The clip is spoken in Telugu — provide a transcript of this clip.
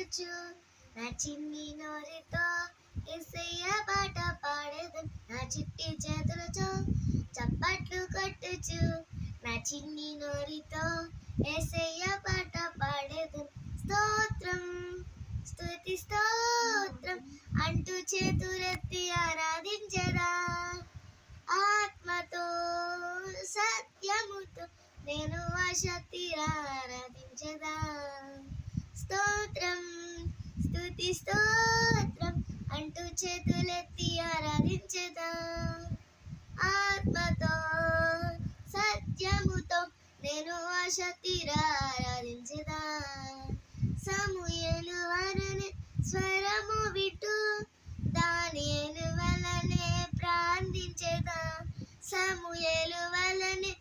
కొట్టుచు నా చిన్ని నోరితో యేసయ్య పాట పాడేదను. నా చిట్టి చేతులతో చప్పట్లు కొట్టుచు నా చిన్ని నోరితో యేసయ్య పాట పాడేదను. స్తోత్రం స్తుతి స్తోత్రం అంటూ చేతులెత్తి ఆరాధించదా. ఆత్మతో సత్యముతో నేను ఆశక్తిగా ఆరాధించదా. స్తోత్రం స్తుతి స్తోత్రం అంటూ చేతులెత్తి ఆరాధించదా. ఆత్మతో సత్యముతో నేను ఆశక్తిగా ఆరాధించదా. సమూయేలు వలనే స్వరము విటు దానియేలు వలనే ప్రార్థించెదా. సమూయేలు వలనే